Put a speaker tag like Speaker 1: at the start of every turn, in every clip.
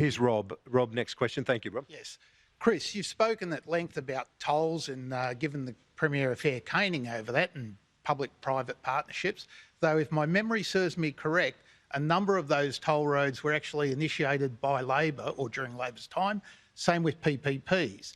Speaker 1: Here's Rob. Rob, next question. Thank you, Rob.
Speaker 2: Yes. Chris, you've spoken at length about tolls and given the Premier a fair caning over that and public-private partnerships, though if my memory serves me correct, a number of those toll roads were actually initiated by Labor or during Labor's time, same with PPPs.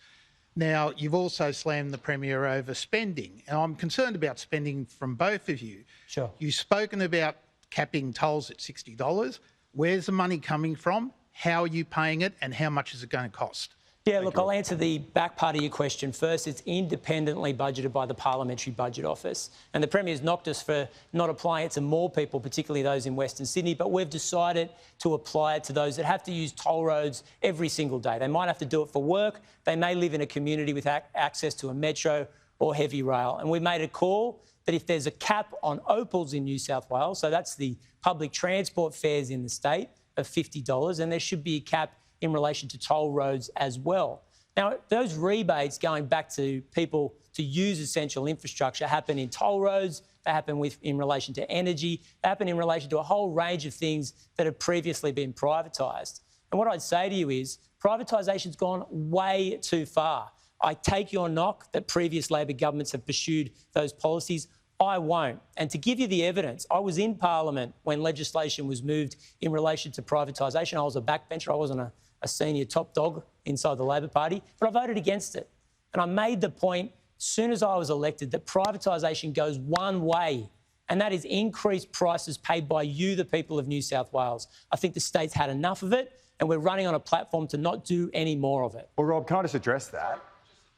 Speaker 2: Now, you've also slammed the Premier over spending, and I'm concerned about spending from both of you.
Speaker 3: Sure.
Speaker 2: You've spoken about capping tolls at $60. Where's the money coming from? How are you paying it, and how much is it going to cost?
Speaker 3: Yeah, look, I'll answer the back part of your question first. It's independently budgeted by the Parliamentary Budget Office. And the Premier's knocked us for not applying it to more people, particularly those in Western Sydney, but we've decided to apply it to those that have to use toll roads every single day. They might have to do it for work. They may live in a community with access to a metro or heavy rail. And we've made a call that if there's a cap on opals in New South Wales, so that's the public transport fares in the state, of $50, and there should be a cap in relation to toll roads as well. Now, those rebates going back to people to use essential infrastructure happen in toll roads, they happen in relation to energy, they happen in relation to a whole range of things that have previously been privatised. And what I'd say to you is privatisation's gone way too far. I take your knock that previous Labor governments have pursued those policies. I won't. And to give you the evidence, I was in Parliament when legislation was moved in relation to privatisation. I was a backbencher. I wasn't a senior top dog inside the Labor Party, but I voted against it. And I made the point as soon as I was elected that privatisation goes one way, and that is increased prices paid by you, the people of New South Wales. I think the state's had enough of it, and we're running on a platform to not do any more of it.
Speaker 4: Well, Rob, can I just address that?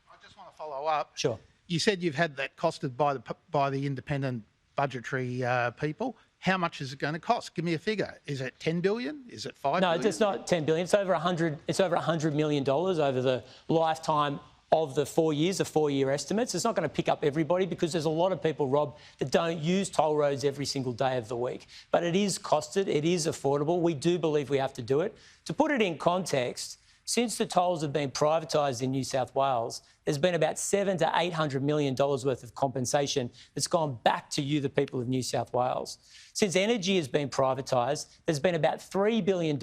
Speaker 2: I just want to follow up.
Speaker 3: Sure.
Speaker 2: You said you've had that costed by the independent budgetary people. How much is it going to cost? Give me a figure. Is it 10 billion? Is it 5 billion?
Speaker 3: No, it's not 10 billion. It's over $100 million over the lifetime of the 4 years, the 4-year estimates. It's not going to pick up everybody because there's a lot of people, Rob, that don't use toll roads every single day of the week. But it is costed. It is affordable. We do believe we have to do it. To put it in context, since the tolls have been privatised in New South Wales, there's been about $700 to $800 million worth of compensation that's gone back to you, the people of New South Wales. Since energy has been privatised, there's been about $3 billion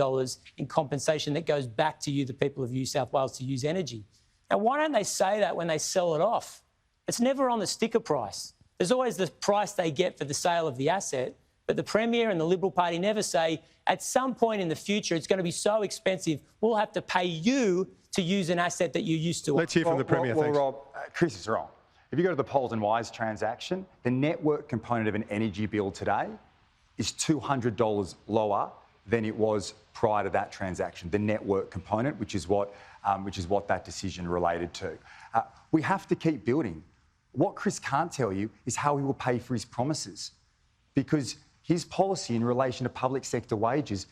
Speaker 3: in compensation that goes back to you, the people of New South Wales, to use energy. Now, why don't they say that when they sell it off? It's never on the sticker price. There's always the price they get for the sale of the asset, but the Premier and the Liberal Party never say, at some point in the future, it's going to be so expensive, we'll have to pay you to use an asset that you used to.
Speaker 1: Let's hear from the Premier.
Speaker 4: Well, Rob, Chris is wrong. If you go to the Poles and Wise transaction, the network component of an energy bill today is $200 lower than it was prior to that transaction, the network component, which is what that decision related to. We have to keep building. What Chris can't tell you is how he will pay for his promises, because his policy in relation to public sector wages,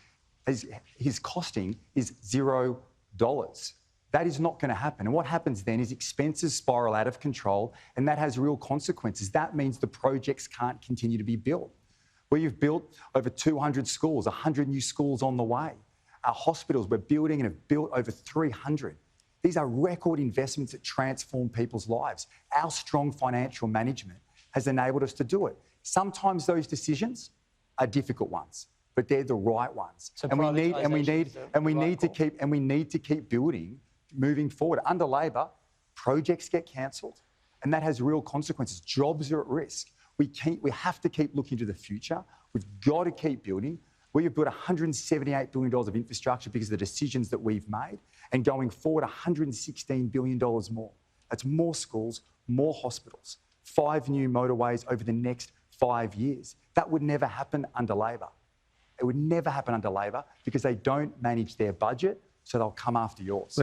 Speaker 4: his costing is $0. That is not going to happen. And what happens then is expenses spiral out of control, and that has real consequences. That means the projects can't continue to be built. Where you've built over 200 schools, 100 new schools on the way. Our hospitals, we're building and have built over 300. These are record investments that transform people's lives. Our strong financial management has enabled us to do it. Sometimes those decisions are difficult ones, but they're the right ones.
Speaker 3: So
Speaker 4: we need to keep building, moving forward. Under Labor, projects get cancelled, and that has real consequences. Jobs are at risk. We have to keep looking to the future. We've got to keep building. We've built $178 billion of infrastructure because of the decisions that we've made, and going forward, $116 billion more. That's more schools, more hospitals, 5 new motorways over the next 5 years. That would never happen under Labor. It would never happen under Labor because they don't manage their budget, so they'll come after yours.